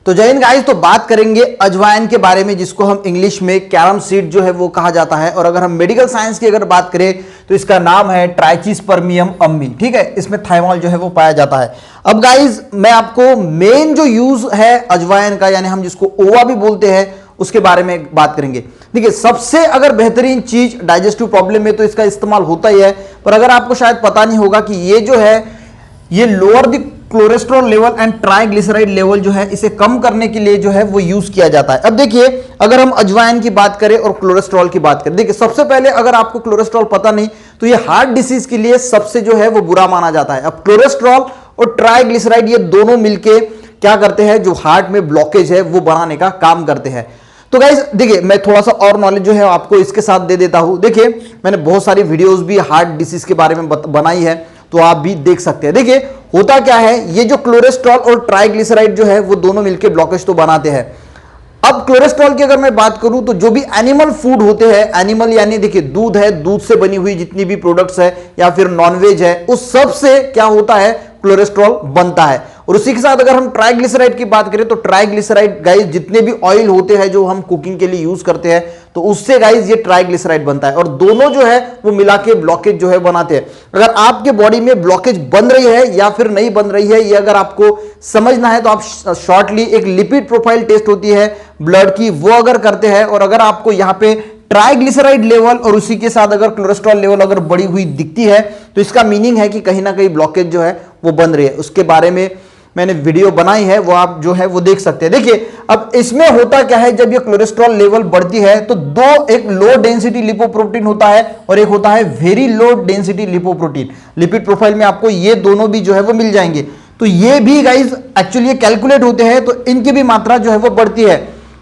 तो जय हिंद गाइस। तो बात करेंगे अजवाइन के बारे में, जिसको हम इंग्लिश में कैरम सीड जो है वो कहा जाता है, और अगर हम मेडिकल साइंस की अगर बात करें तो इसका नाम है ट्राइचिस्पर्मियम अम्मी। ठीक है, इसमें थाइमोल जो है वो पाया जाता है। अब गाइस मैं आपको मेन जो यूज है अजवाइन का, यानी हम जिसको ओवा भी बोलते हैं, उसके बारे में बात करेंगे। देखिए, सबसे अगर बेहतरीन चीज डाइजेस्टिव प्रॉब्लम में तो इसका इस्तेमाल होता ही है, पर अगर आपको शायद पता नहीं होगा कि ये जो है ये lower the cholesterol level and triglyceride level जो है इसे कम करने के लिए जो है वो यूज किया जाता है। अब देखिए, अगर हम अजवाइन की बात करें और कोलेस्ट्रॉल की बात करें, देखिए सबसे पहले अगर आपको कोलेस्ट्रॉल पता नहीं तो ये हार्ट डिसीज के लिए सबसे जो है वो बुरा माना जाता है। अब कोलेस्ट्रॉल और ट्राइग्लिसराइड ये दोनों मिलके क्या करते हैं, जो हार्ट में ब्लॉकेज है वो बनाने का काम करते हैं। तो गाइस देखिए, मैं थोड़ा सा और नॉलेज जो है आपको इसके साथ दे देता हूं। देखिए, मैंने बहुत सारी वीडियोस भी हार्ट डिसीज के बारे में बनाई है, तो आप भी देख सकते हैं। देखिए होता क्या है, ये जो कोलेस्ट्रॉल और ट्राइग्लिसराइड जो है वो दोनों मिलकर ब्लॉकेज तो बनाते हैं। अब कोलेस्ट्रॉल की अगर मैं बात करूं तो जो भी एनिमल फूड होते हैं, एनिमल यानी देखिए दूध है, दूध से बनी हुई जितनी भी प्रोडक्ट्स है या फिर नॉनवेज है, उस सब से क्या होता है, कोलेस्ट्रॉल बनता है। और उसी के साथ अगर हम ट्राइग्लिसराइड की बात करें तो ट्राइग्लिसराइड गाइस जितने भी ऑयल होते हैं जो हम कुकिंग के लिए यूज करते हैं, तो उससे गाइस ये ट्राइग्लिसराइड बनता है, और दोनों जो है वो मिला के ब्लॉकेज जो है बनाते हैं। अगर आपके बॉडी में ब्लॉकेज बन रही है या फिर नहीं बन रही है, ये अगर आपको समझना है तो आप शॉर्टली एक लिपिड प्रोफाइल टेस्ट होती है ब्लड की, वो अगर करते हैं, और अगर आपको यहां पे ट्राइग्लिसराइड लेवल और उसी के साथ अगर कोलेस्ट्रॉल लेवल अगर बढ़ी हुई दिखती है, तो इसका मीनिंग है कि कहीं ना कहीं ब्लॉकेज जो है वो बन रही है। उसके बारे में मैंने वीडियो बनाई है, वो आप जो है वो देख सकते हैं। देखिए, अब इसमें होता क्या है, जब ये कोलेस्ट्रॉल लेवल बढ़ती है तो एक लो डेंसिटी लिपोप्रोटीन होता है और एक होता है very low density lipoprotein. Lipid profile में आपको ये दोनों भी जो है वो मिल जाएंगे। तो ये भी गाइस एक्चुअली कैलकुलेट होते हैं, तो इनकी भी मात्रा जो है वो बढ़ती है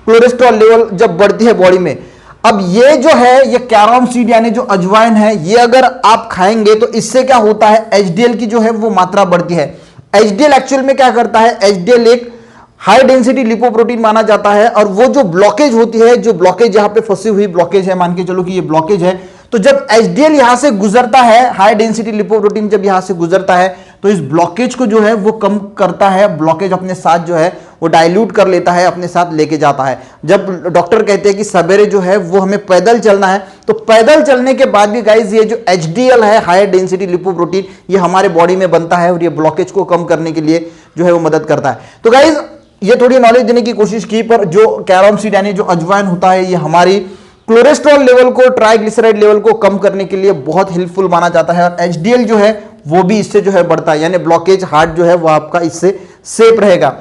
कोलेस्ट्रॉल लेवल जब बढ़ती है बॉडी में। अब ये जो है ये कैरम सीड यानी जो अजवाइन है, ये अगर आप खाएंगे तो इससे क्या होता है, एचडीएल की जो है वो मात्रा बढ़ती है। एचडीएल एक्चुअल में क्या करता है, एचडीएल एक हाई डेंसिटी लिपोप्रोटीन माना जाता है, और वो जो ब्लॉकेज होती है, जो ब्लॉकेज यहां पे फंसी हुई ब्लॉकेज है, मान के चलो कि ये ब्लॉकेज है, तो जब एचडीएल यहां से गुजरता है, हाई डेंसिटी लिपोप्रोटीन जब यहां से गुजरता है, तो इस ब्लॉकेज को जो है वो कम करता है। ब्लॉकेज अपने साथ जो है वो डाइल्यूट कर लेता है, अपने साथ लेके जाता है। जब डॉक्टर कहते हैं कि सवेरे जो है वो हमें पैदल चलना है, तो पैदल चलने के बाद भी गाइस ये जो एचडीएल है, हाई डेंसिटी लिपोप्रोटीन, ये हमारे बॉडी में बनता है और ये ब्लॉकेज को कम करने के लिए जो है वो मदद करता है। तो गाइस ये थोड़ी नॉलेज देने की कोशिश की, पर जो कैरम सीड यानी जो अजवाइन होता है, ये हमारी कोलेस्ट्रॉल लेवल को, ट्राइग्लिसराइड लेवल को कम करने के लिए बहुत हेल्पफुल माना जाता है, और एचडीएल जो है वो भी इससे जो है बढ़ता है, यानी ब्लॉकेज हार्ट जो है वो आपका इससे सेफ रहेगा।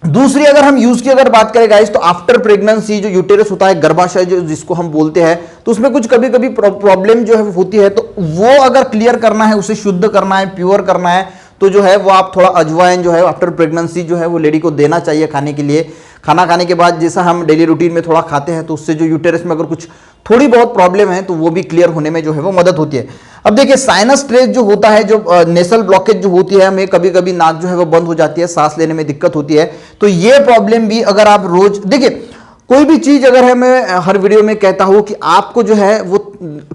दूसरी अगर हम यूज की अगर बात करें गाइस, तो आफ्टर प्रेगनेंसी जो यूटेरस होता है, गर्भाशय जो जिसको हम बोलते हैं, तो उसमें कुछ कभी कभी प्रॉब्लम जो है होती है, तो वो अगर क्लियर करना है, उसे शुद्ध करना है, प्योर करना है, तो जो है वो आप थोड़ा अजवाइन जो है आफ्टर प्रेगनेंसी जो है वो लेडी को देना चाहिए खाने के लिए। खाना खाने के बाद जैसा हम डेली रूटीन में थोड़ा खाते हैं, तो उससे जो यूटेरस में अगर कुछ थोड़ी बहुत प्रॉब्लम है तो वो भी क्लियर होने में जो है वो मदद होती है। अब देखिए, साइनस स्ट्रेस जो होता है, जो नेसल ब्लॉकेज जो होती है, हमें कभी कभी नाक जो है वो बंद हो जाती है, सांस लेने में दिक्कत होती है, तो ये प्रॉब्लम भी अगर आप रोज देखिए, कोई भी चीज अगर है, मैं हर वीडियो में कहता हूं कि आपको जो है वो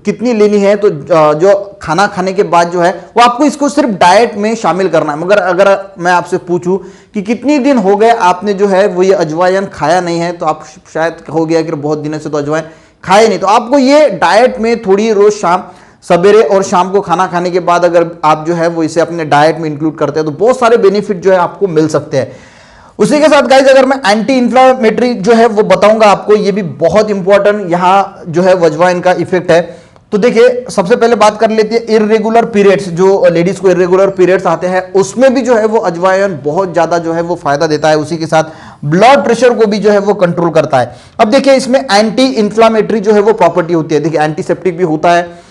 कितनी लेनी है, तो जो खाना खाने के बाद जो है वो आपको इसको सिर्फ डाइट में शामिल करना है। मगर अगर मैं आपसे पूछूं कि कितनी दिन हो गए आपने जो है वो ये अजवाइन खाया नहीं है, तो आप शायद हो गया कि बहुत दिनों से तो अजवाइन खाए नहीं, तो आपको ये डाइट में थोड़ी रोज शाम, सवेरे और शाम को खाना खाने के बाद अगर आप जो है वो इसे अपने डाइट में इंक्लूड करते हैं, तो बहुत सारे बेनिफिट जो है आपको मिल सकते हैं। उसी के साथ गाइस अगर मैं एंटी इंफ्लेमेटरी जो है वो बताऊंगा आपको, ये भी बहुत इंपॉर्टेंट यहां जो है अजवाइन का इफेक्ट है। तो देखिए, सबसे पहले बात कर लेते हैं इरेगुलर पीरियड्स, जो लेडीज को इरेगुलर पीरियड्स आते हैं, उसमें भी जो है वो अजवाइन बहुत ज्यादा जो है वो फायदा देता है। उसी के साथ ब्लड प्रेशर को भी जो है वो कंट्रोल करता है। अब देखिए, इसमें एंटी इंफ्लेमेटरी जो है वो प्रॉपर्टी होती है। देखिए, एंटीसेप्टिक भी होता है,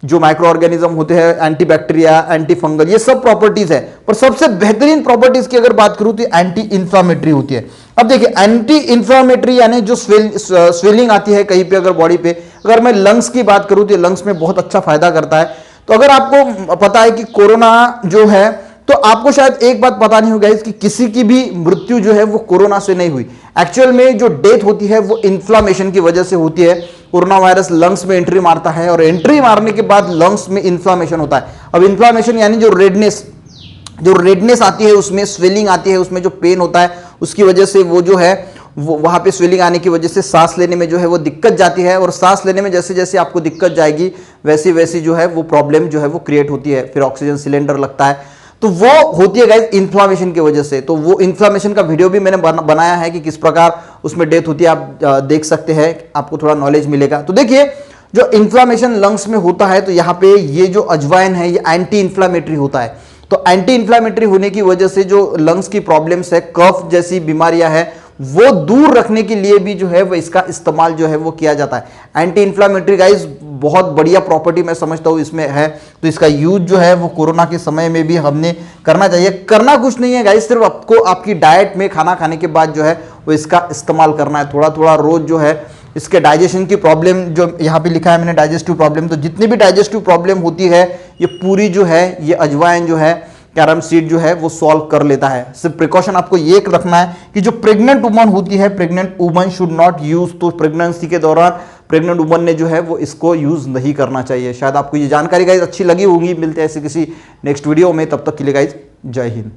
जो माइक्रो ऑर्गेनिज्म होते हैं, एंटीबैक्टीरिया, एंटी फंगल, ये सब प्रॉपर्टीज है, पर सबसे बेहतरीन प्रॉपर्टीज की अगर बात करूं तो एंटी इंफ्लेमेटरी होती है। अब देखिए, एंटी इंफ्लेमेटरी यानी जो स्वेलिंग आती है कहीं पे अगर बॉडी पे, अगर मैं लंग्स की बात करूं तो लंग्स में बहुत अच्छा फायदा करता है। तो अगर आपको पता है कि कोरोना जो है, तो आपको शायद एक बात पता नहीं होगा कि किसी की भी मृत्यु जो है वो कोरोना से नहीं हुई। एक्चुअल में जो डेथ होती है वो इन्फ्लामेशन की वजह से होती है। कोरोना वायरस लंग्स में एंट्री मारता है और एंट्री मारने के बाद लंग्स में इन्फ्लामेशन होता है। अब इन्फ्लामेशन यानी जो रेडनेस आती है, उसमें स्वेलिंग आती है, उसमें जो पेन होता है उसकी वजह से वो जो है वो वहाँ पे स्वेलिंग आने की वजह से सांस लेने में जो है वो दिक्कत जाती है, और सांस लेने में जैसे जैसे आपको दिक्कत जाएगी वैसी वैसी जो है वो प्रॉब्लम जो है वो क्रिएट होती है, फिर ऑक्सीजन सिलेंडर लगता है, तो वो होती है गाइस इन्फ्लामेशन की वजह से। तो वो इन्फ्लामेशन का वीडियो भी मैंने बनाया है कि किस प्रकार उसमें डेथ होती है, आप देख सकते हैं, आपको थोड़ा नॉलेज मिलेगा। तो देखिए जो इन्फ्लामेशन लंग्स में होता है, तो यहाँ पे ये जो अजवाइन है ये एंटी इन्फ्लामेटरी होता है। तो एंटी इन्फ्लामेटरी होने की वजह से जो लंग्स की प्रॉब्लम्स है, कफ जैसी बीमारियां है, वो दूर रखने के लिए भी जो है वो इसका इस्तेमाल जो है वो किया जाता है। एंटी इन्फ्लामेटरी गाइस बहुत बढ़िया प्रॉपर्टी मैं समझता हूं इसमें है, तो इसका यूज जो है वो कोरोना के समय में भी हमने करना चाहिए। करना कुछ नहीं है गाइस, सिर्फ आपको आपकी डाइट में खाना खाने के बाद जो है वो इसका इस्तेमाल करना है, थोड़ा थोड़ा रोज जो है। इसके डाइजेशन की प्रॉब्लम जो यहाँ पे लिखा है मैंने, डाइजेस्टिव प्रॉब्लम, तो जितनी भी डाइजेस्टिव प्रॉब्लम होती है ये पूरी जो है ये अजवाइन जो है कैरम सीड जो है वो सॉल्व कर लेता है। सिर्फ प्रिकॉशन आपको ये रखना है कि जो प्रेग्नेंट वुमन होती है, pregnant woman should not use, तो प्रेगनेंसी के दौरान प्रेग्नेंट वुमन ने जो है वो इसको यूज नहीं करना चाहिए। शायद आपको ये जानकारी गाइस अच्छी लगी होगी। मिलते हैं ऐसे किसी नेक्स्ट वीडियो में, तब तक के लिए गाइस जय हिंद।